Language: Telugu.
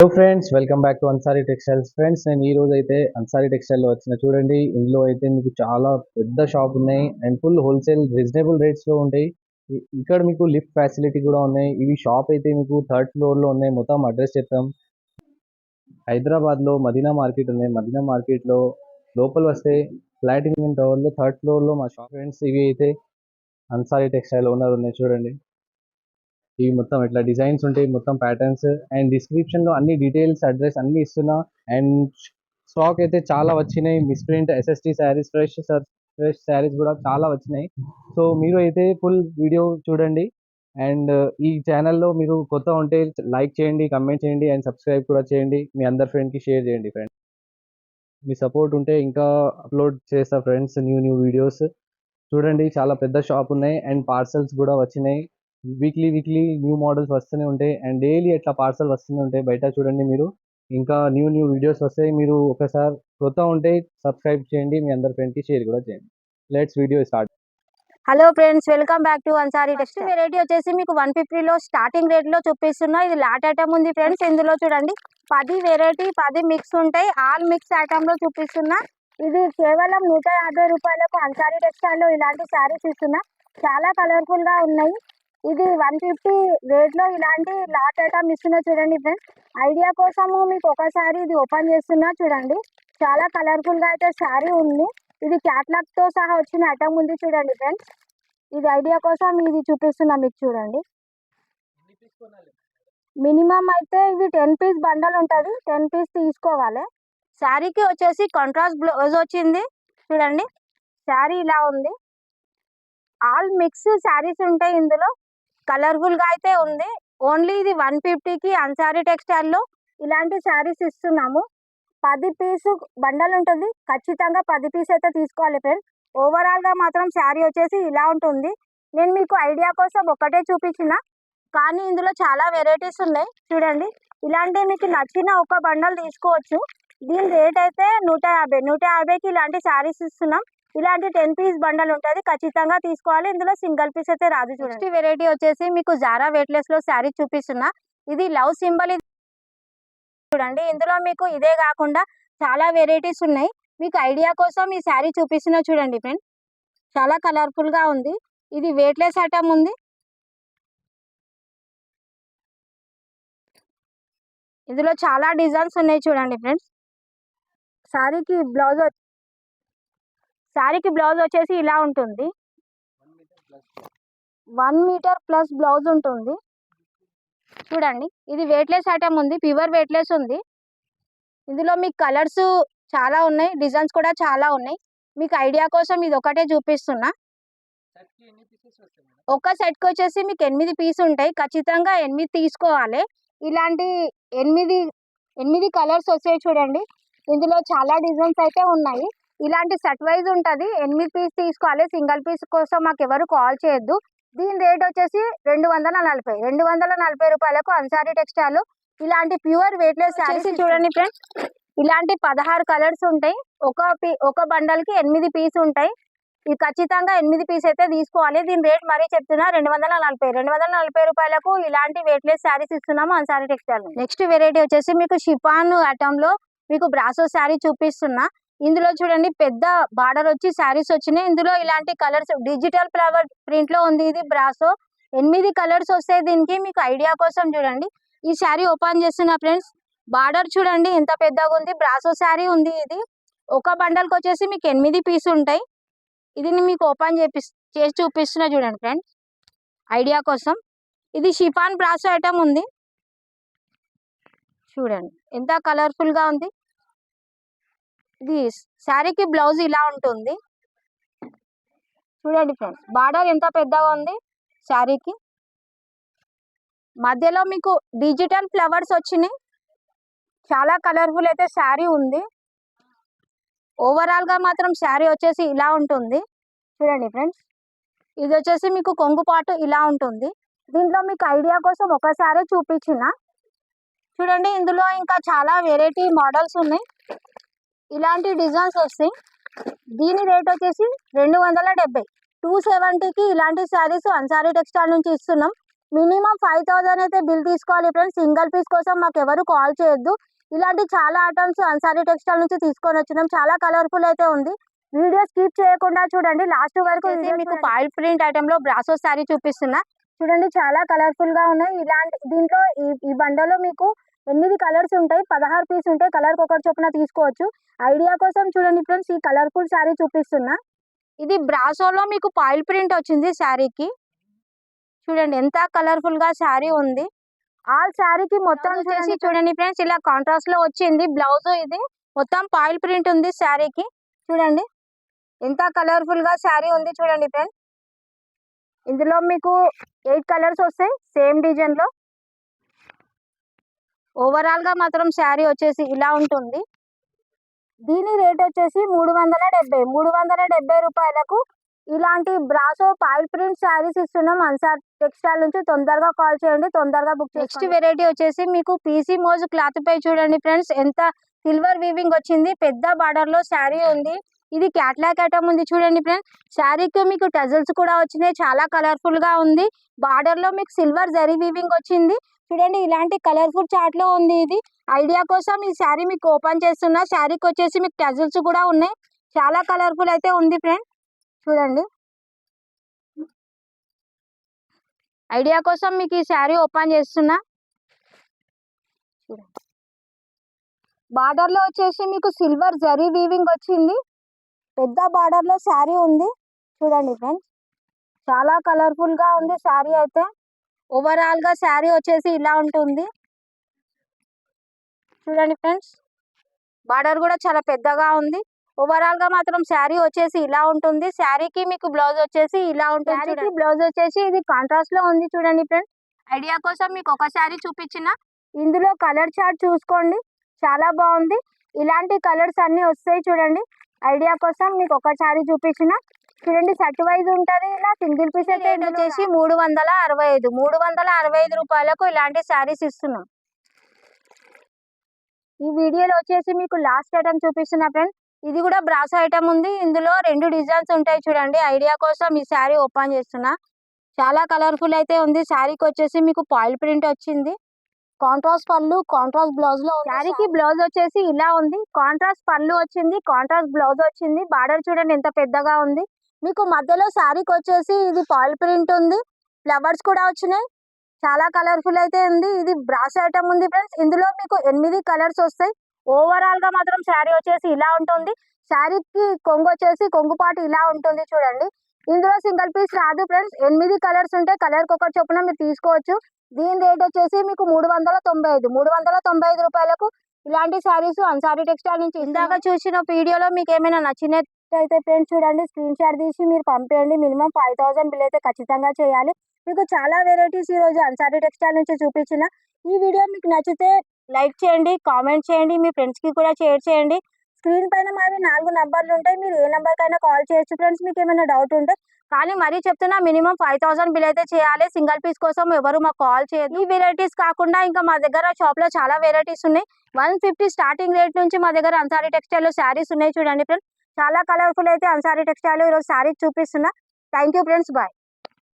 Hello friends, welcome back to Ansari textiles. Friends, నేను ఈ రోజు అయితే అన్సారీ టెక్స్టైల్ లో వచ్చిన చూడండి. ఇందులో అయితే మీకు చాలా పెద్ద షాప్ ఉన్నాయి and full wholesale reasonable rates లో ఉంటాయి. ఇక్కడ మీకు లిఫ్ట్ ఫెసిలిటీ కూడా ఉన్నాయి. ఇవి షాప్ అయితే మీకు థర్డ్ ఫ్లోర్ లో ఉన్నాయి. మొత్తం అడ్రస్ చెప్తాం. హైదరాబాద్ లో మదీనా మార్కెట్ ఉన్నాయి. మదీనా మార్కెట్ లో లోపల వస్తే ప్లాటినియం టవర్ లో థర్డ్ ఫ్లోర్ లో మా షాప్. ఫ్రెండ్స్, ఇవి అయితే అన్సారీ టెక్స్టైల్ ఓనర్ ఉన్నాయి చూడండి. ఇవి మొత్తం ఇట్లా డిజైన్స్ ఉంటాయి, మొత్తం ప్యాటర్న్స్ అండ్ డిస్క్రిప్షన్ లో అన్ని డీటెయిల్స్ అడ్రస్ అన్ని ఇస్తున్నా. అండ్ స్టాక్ అయితే చాలా వచ్చినాయి. Misprint SST saris, fresh saris కూడా చాలా వచ్చినాయి. సో మీరు అయితే ఫుల్ వీడియో చూడండి. అండ్ ఈ ఛానల్లో మీరు కొత్త ఉంటే లైక్ చేయండి, కమెంట్ చేయండి అండ్ సబ్స్క్రైబ్ కూడా చేయండి. మీ అందరి ఫ్రెండ్కి షేర్ చేయండి. ఫ్రెండ్స్, మీ సపోర్ట్ ఉంటే ఇంకా అప్లోడ్ చేస్తా ఫ్రెండ్స్ న్యూ వీడియోస్. చూడండి, చాలా పెద్ద షాప్ ఉన్నాయి అండ్ పార్సల్స్ కూడా వచ్చినాయి. వీక్లీ న్యూ మోడల్స్ వస్తూనే ఉంటాయి అండ్ డైలీ ఎట్లా పార్సల్ వస్తూనే ఉంటాయి. బయట చూడండి మీరు, ఇంకా న్యూ వీడియోస్ వస్తాయి. మీరు ఒకసారి కొత్త ఉంటే సబ్స్క్రైబ్ చేయండి, మీ అందరి ఫ్రెండ్కి షేర్ కూడా చేయండి. Let's video start. Hello friends, welcome back to Ansari textile. Variety వచ్చేసి మీకు 150 లో స్టార్టింగ్ రేట్ లో చూపిస్తున్నా. ఇది లాట్ ఐటమ్ ఉంది ఫ్రెండ్స్. ఇందులో చూడండి 10 వెరైటీ 10 మిక్స్ ఉంటాయి. ఆల్ మిక్స్ ఐటమ్ లో చూపిస్తున్నా. ఇది కేవలం 150 రూపాయలకు అన్సారీ టెక్స్టైల్ లో ఇలాంటి శారీస్ ఇస్తున్నా. చాలా కలర్ఫుల్ గా ఉన్నాయి. ఇది 150 రేట్ లో ఇలాంటి లాట్ ఐటమ్ ఇస్తున్నా. చూడండి ఫ్రెండ్స్, ఐడియా కోసము మీకు ఒకసారి ఇది ఓపెన్ చేస్తున్నా. చూడండి, చాలా కలర్ఫుల్ గా అయితే శారీ ఉంది. ఇది క్యాట్లాగ్ తో సహా వచ్చిన ఐటమ్ ఉంది. చూడండి ఫ్రెండ్స్, ఇది ఐడియా కోసం ఇది చూపిస్తున్నా మీకు. చూడండి, మినిమం అయితే ఇది 10 పీస్ బండల్ ఉంటుంది. 10 పీస్ తీసుకోవాలి. శారీకి వచ్చేసి కాంట్రాస్ట్ బ్లౌజ్ వచ్చింది. చూడండి, శారీ ఇలా ఉంది. ఆల్ మిక్స్ శారీస్ ఉంటాయి ఇందులో. కలర్ఫుల్ గా అయితే ఉంది. ఓన్లీ ఇది 150కి అన్సారీ టెక్స్టైల్లో ఇలాంటి శారీస్ ఇస్తున్నాము. 10 పీసు బండల్ ఉంటుంది. ఖచ్చితంగా 10 పీస్ అయితే తీసుకోవాలి ఫ్రెండ్స్. ఓవరాల్ గా మాత్రం శారీ వచ్చేసి ఇలా ఉంటుంది. నేను మీకు ఐడియా కోసం ఒకటే చూపించిన, కానీ ఇందులో చాలా వెరైటీస్ ఉన్నాయి. చూడండి, ఇలాంటి మీకు నచ్చిన ఒక బండల్ తీసుకోవచ్చు. దీని రేట్ అయితే 150కి ఇలాంటి శారీస్ ఇస్తున్నాం. ఇలాంటి 10 పీస్ బండల్ ఉంటుంది. ఖచ్చితంగా తీసుకోవాలి. ఇందులో సింగిల్ పీస్ అయితే రాదు. చూడండి, వెరైటీ వచ్చేసి మీకు జారా వెయిట్లెస్ లో శారీ చూపిస్తున్నా. ఇది లవ్ సింబల్. చూడండి, ఇందులో మీకు ఇదే కాకుండా చాలా వెరైటీస్ ఉన్నాయి. మీకు ఐడియా కోసం ఈ శారీ చూపిస్తున్నా. చూడండి ఫ్రెండ్, చాలా కలర్ఫుల్ గా ఉంది. ఇది వెయిట్లెస్ ఐటమ్ ఉంది. ఇందులో చాలా డిజైన్స్ ఉన్నాయి. చూడండి ఫ్రెండ్స్, శారీకి బ్లౌజ్ వచ్చేసి ఇలా ఉంటుంది. 1 మీటర్ ప్లస్ బ్లౌజ్ ఉంటుంది. చూడండి, ఇది వెయిట్లెస్ ఐటమ్ ఉంది. ప్యూర్ వెయిట్లెస్ ఉంది. ఇందులో మీకు కలర్స్ చాలా ఉన్నాయి, డిజైన్స్ కూడా చాలా ఉన్నాయి. మీకు ఐడియా కోసం ఇది ఒకటే చూపిస్తున్నా. ఒక సెట్కి వచ్చేసి మీకు 8 పీస్ ఉంటాయి. ఖచ్చితంగా 8 తీసుకోవాలి. ఇలాంటి 8 కలర్స్ వస్తాయి. చూడండి, ఇందులో చాలా డిజైన్స్ అయితే ఉన్నాయి. ఇలాంటి సెట్ వైజ్ ఉంటుంది. 8 పీస్ తీసుకోవాలి. సింగిల్ పీస్ కోసం మాకు ఎవరు కాల్ చేయొద్దు. దీని రేట్ వచ్చేసి 240 రూపాయలకు అన్సారీ టెక్స్టైల్ ఇలాంటి ప్యూర్ వెయిట్లెస్ శారీస్. చూడండి ఫ్రెండ్స్, ఇలాంటి 16 కలర్స్ ఉంటాయి. ఒక బండల్ కి 8 పీస్ ఉంటాయి. ఇది ఖచ్చితంగా 8 పీస్ అయితే తీసుకోవాలి. దీని రేట్ మరీ చెప్తున్నా 240 రూపాయలకు ఇలాంటి వెయిట్లెస్ శారీస్ ఇస్తున్నాము అన్సారీ టెక్స్టైల్. నెక్స్ట్ వెరైటీ వచ్చేసి మీకు షిఫాన్ ఐటమ్ లో మీకు బ్రాసో శారీ చూపిస్తున్నా. ఇందులో చూడండి, పెద్ద బార్డర్ వచ్చి శారీస్ వచ్చినాయి. ఇందులో ఇలాంటి కలర్స్ డిజిటల్ ఫ్లవర్ ప్రింట్ లో ఉంది. ఇది బ్రాసో 8 కలర్స్ వస్తాయి దీనికి. మీకు ఐడియా కోసం చూడండి, ఈ శారీ ఓపెన్ చేస్తున్నా ఫ్రెండ్స్. బార్డర్ చూడండి ఎంత పెద్దగా ఉంది. బ్రాసో శారీ ఉంది. ఇది ఒక బండల్కి వచ్చేసి మీకు 8 పీస్ ఉంటాయి. ఇది మీకు ఓపెన్ చేసి చూపిస్తున్నా. చూడండి ఫ్రెండ్స్, ఐడియా కోసం. ఇది షిఫాన్ బ్రాసో ఐటమ్ ఉంది. చూడండి ఎంత కలర్ఫుల్ గా ఉంది. ఇది శారీకి బ్లౌజ్ ఇలా ఉంటుంది. చూడండి ఫ్రెండ్స్, బార్డర్ ఎంత పెద్దగా ఉంది శారీకి. మధ్యలో మీకు డిజిటల్ ఫ్లవర్స్ వచ్చినాయి. చాలా కలర్ఫుల్ అయితే శారీ ఉంది. ఓవరాల్ గా మాత్రం శారీ వచ్చేసి ఇలా ఉంటుంది. చూడండి ఫ్రెండ్స్, ఇది వచ్చేసి మీకు కొంగు పాటు ఇలా ఉంటుంది. దీంట్లో మీకు ఐడియా కోసం ఒకసారి చూపించిన. చూడండి, ఇందులో ఇంకా చాలా వెరైటీ మోడల్స్ ఉన్నాయి. ఇలాంటి డిజైన్స్ వస్తాయి. దీని రేట్ వచ్చేసి 270. 270కి ఇలాంటి శారీస్ అన్సారీ టెక్స్టైల్ నుంచి ఇస్తున్నాం. మినిమం 5000 అయితే బిల్ తీసుకోవాలి ఫ్రెండ్స్. సింగిల్ పీస్ కోసం మాకు ఎవరు కాల్ చేయొద్దు. ఇలాంటి చాలా ఐటమ్స్ అన్సారీ టెక్స్టైల్ నుంచి తీసుకొని వచ్చినాం. చాలా కలర్ఫుల్ అయితే ఉంది. వీడియో స్కిప్ చేయకుండా చూడండి లాస్ట్ వరకు. మీకు ఫాయిల్ ప్రింట్ ఐటమ్ లో బ్రాసో శారీ చూపిస్తున్నా చూడండి. చాలా కలర్ఫుల్ గా ఉన్నాయి. ఇలాంటి దీంట్లో ఈ బండలో మీకు 8 కలర్స్ ఉంటాయి. 16 పీస్ ఉంటాయి. కలర్ ఒకటి చొప్పున తీసుకోవచ్చు. ఐడియా కోసం చూడండి ఫ్రెండ్స్, ఈ కలర్ఫుల్ శారీ చూపిస్తున్నా. ఇది బ్రాసోలో మీకు ఫాయిల్ ప్రింట్ వచ్చింది శారీకి. చూడండి ఎంత కలర్ఫుల్ గా శారీ ఉంది. ఆల్ శారీకి మొత్తం చూడండి ఫ్రెండ్స్, ఇలా కాంట్రాస్ట్ లో వచ్చింది బ్లౌజ్. ఇది మొత్తం ఫాయిల్ ప్రింట్ ఉంది శారీకి. చూడండి ఎంత కలర్ఫుల్ గా శారీ ఉంది చూడండి ఫ్రెండ్స్. ఇందులో మీకు 8 కలర్స్ వస్తాయి సేమ్ డిజైన్ లో. ఓవరాల్ గా మాత్రం శారీ వచ్చేసి ఇలా ఉంటుంది. దీని రేట్ వచ్చేసి 370 రూపాయలకు ఇలాంటి బ్రాసో ఫాయిల్ ప్రింట్ శారీస్ ఇస్తున్నాం అన్సారీ టెక్స్టైల్ నుంచి. తొందరగా కాల్ చేయండి, తొందరగా బుక్ చేయండి. నెక్స్ట్ వెరైటీ వచ్చేసి మీకు పీసీ మోజ్ క్లాత్ పై చూడండి ఫ్రెండ్స్, ఎంత సిల్వర్ వీవింగ్ వచ్చింది. పెద్ద బార్డర్ లో శారీ ఉంది. ఇది క్యాట్లాగ్ ఐటమ్ ఉంది చూడండి ఫ్రెండ్స్. శారీకి మీకు టజల్స్ కూడా వచ్చినాయి. చాలా కలర్ఫుల్ గా ఉంది. బార్డర్ లో మీకు సిల్వర్ జరీ వీవింగ్ వచ్చింది చూడండి. ఇలాంటి కలర్ఫుల్ చార్ట్ లో ఉంది. ఇది ఐడియా కోసం ఈ శారీ మీకు ఓపెన్ చేస్తున్నా. శారీకి వచ్చేసి మీకు టజల్స్ కూడా ఉన్నాయి. చాలా కలర్ఫుల్ అయితే ఉంది ఫ్రెండ్. చూడండి ఐడియా కోసం మీకు ఈ శారీ ఓపెన్ చేస్తున్నా. బార్డర్ లో వచ్చేసి మీకు సిల్వర్ జరీ వీవింగ్ వచ్చింది. పెద్ద బార్డర్ లో శారీ ఉంది చూడండి ఫ్రెండ్స్. చాలా కలర్ఫుల్ గా ఉంది శారీ అయితే. ఓవరాల్ గా శారీ వచ్చేసి ఇలా ఉంటుంది చూడండి ఫ్రెండ్స్. బార్డర్ కూడా చాలా పెద్దగా ఉంది. ఓవరాల్ గా మాత్రం శారీ వచ్చేసి ఇలా ఉంటుంది. శారీకి మీకు బ్లౌజ్ వచ్చేసి ఇలా ఉంటుంది. శారీకి బ్లౌజ్ వచ్చేసి ఇది కాంట్రాస్ట్ లో ఉంది చూడండి ఫ్రెండ్స్. ఐడియా కోసం మీకు ఒక శారీ చూపించిన. ఇందులో కలర్ చార్ట్ చూసుకోండి, చాలా బాగుంది. ఇలాంటి కలర్స్ అన్ని వస్తాయి చూడండి. ఐడియా కోసం మీకు ఒక శారీ చూపించిన. చూడండి సెట్ వైజ్ ఉంటది. ఇలా సింగిల్ పీస్ అయితే వచ్చేసి 365 రూపాయలకు ఇలాంటి శారీస్ ఇస్తున్నాం. ఈ వీడియోలో వచ్చేసి మీకు లాస్ట్ ఐటమ్ చూపిస్తున్నా ఫ్రెండ్. ఇది కూడా బ్రాసో ఐటమ్ ఉంది. ఇందులో 2 డిజైన్స్ ఉంటాయి చూడండి. ఐడియా కోసం ఈ శారీ ఓపెన్ చేస్తున్నా. చాలా కలర్ఫుల్ అయితే ఉంది. శారీకి వచ్చేసి మీకు ఫాయిల్ ప్రింట్ వచ్చింది. కాంట్రాస్ట్ పళ్ళు, కాంట్రాస్ట్ బ్లౌజ్ లో శారీకి బ్లౌజ్ వచ్చేసి ఇలా ఉంది. కాంట్రాస్ట్ పళ్ళు వచ్చింది, కాంట్రాస్ట్ బ్లౌజ్ వచ్చింది. బార్డర్ చూడండి ఎంత పెద్దగా ఉంది. మీకు మధ్యలో శారీకి వచ్చేసి ఇది ఫాయిల్ ప్రింట్ ఉంది. ఫ్లవర్స్ కూడా వచ్చినాయి. చాలా కలర్ఫుల్ అయితే ఉంది. ఇది బ్రాస్ ఐటమ్ ఉంది ఫ్రెండ్స్. ఇందులో మీకు 8 కలర్స్ వస్తాయి. ఓవరాల్ గా మాత్రం శారీ వచ్చేసి ఇలా ఉంటుంది. శారీకి కొంగు వచ్చేసి కొంగుపాటు ఇలా ఉంటుంది చూడండి. ఇందులో సింగిల్ పీస్ రాదు ఫ్రెండ్స్. 8 కలర్స్ ఉంటాయి. కలర్ ఒకటి చొప్పున మీరు తీసుకోవచ్చు. దీని రేట్ వచ్చేసి మీకు 395 రూపాయలకు ఇలాంటి శారీస్ అన్సారీ టెక్స్టైల్ నుంచి. ఇందాక చూసిన వీడియోలో మీకు ఏమైనా నచ్చినట్టయితే ఫ్రెండ్స్ చూడండి, స్క్రీన్ షాట్ తీసి మీరు పంపేయండి. మినిమం 5000 బిల్ అయితే ఖచ్చితంగా చేయాలి. మీకు చాలా వెరైటీస్ ఈ రోజు అన్సారీ టెక్స్టైల్ నుంచి చూపించిన. ఈ వీడియో మీకు నచ్చితే లైక్ చేయండి, కామెంట్ చేయండి, మీ ఫ్రెండ్స్ కి కూడా షేర్ చేయండి. స్క్రీన్ పైన మావి 4 నంబర్లు ఉంటాయి. మీరు ఏ నంబర్ కైనా కాల్ చేయొచ్చు ఫ్రెండ్స్. మీకు ఏమైనా డౌట్ ఉంటే. కానీ మరీ చెప్తున్నా, మినిమం 5000 బిల్ అయితే చేయాలి. సింగిల్ పీస్ కోసం ఎవరు మాకు కాల్ చేయదు. ఈ వెరైటీస్ కాకుండా ఇంకా మా దగ్గర షాప్ లో చాలా వెరైటీస్ ఉన్నాయి. 150 స్టార్టింగ్ రేట్ నుంచి మా దగ్గర అన్సారీ టెక్స్టైల్ లో శారీస్ ఉన్నాయి చూడండి ఫ్రెండ్స్. చాలా కలర్ఫుల్ అయితే అన్సారీ టెక్స్టైల్ ఈరోజు శారీస్ చూపిస్తున్నా. Thank you friends, bye.